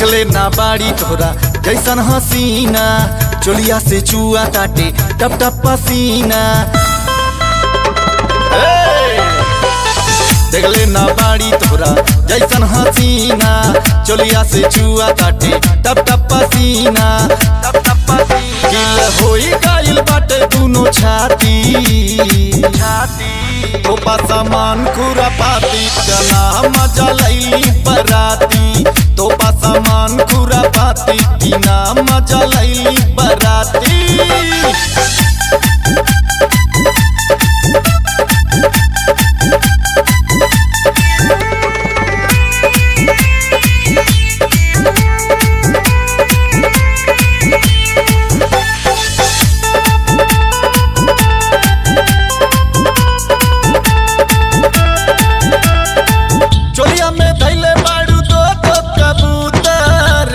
देखले ना बाड़ी तोरा जैसन हसीना, चोलिया से चुआ काटे टप टप पसीना। देखले ना बाड़ी तोरा जैसन हसीना, चोलिया से चुआ काटे टप टप पसीना। गिल होई गाइल बाटे दुनो छाती, तोपा सामान खुरा पाती तना मजा लैली बराती। तोपा सामान खुरा पाती तना मजा लैली बराती।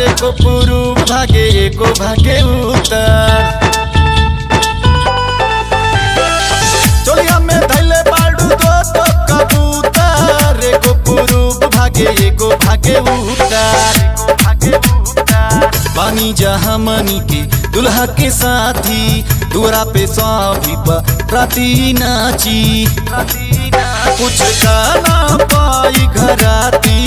एको पूर्व भागे एको भागे उत्तर, चोलिया में धैले बाड़ू दो तो कबूतर। एको पूर्व भागे एको भागे उत्तर। पानी जहाँ मनी के दुल्हा के साथी, दुआरा पे सभी राती नाची। कुछ गाना पाई घराती,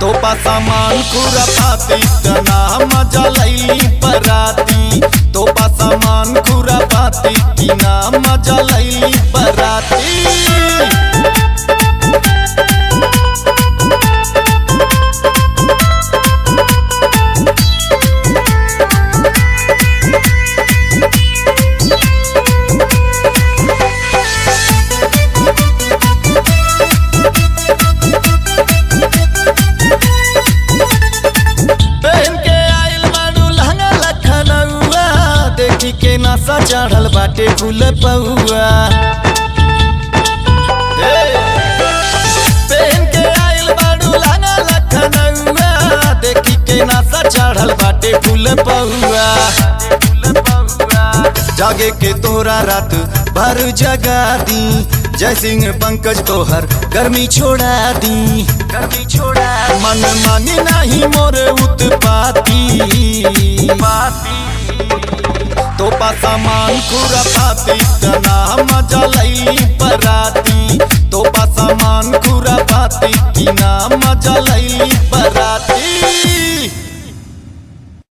तोपा सामान खुरा पाती तना मजा लैली बराती। तोपा सामान खुरा पाती तना मजा लैली बराती। के नशा चढ़ल बाटे फूल पौआ, पहन के आइल बाड़ू लाना लखनऊआ। देखी के नशा चढ़ल बाटे फूल पौआ। जागे के तोरा रात भर जगा दी, जय सिंह पंकज तोहर गर्मी छोड़ा दी। मन मानी नहीं मोरे उत्पाती, तोपा सामान खुरा पाती तना मजा लैली बराती। तोपा सामान खुरा पाती तना मजा लैली बराती।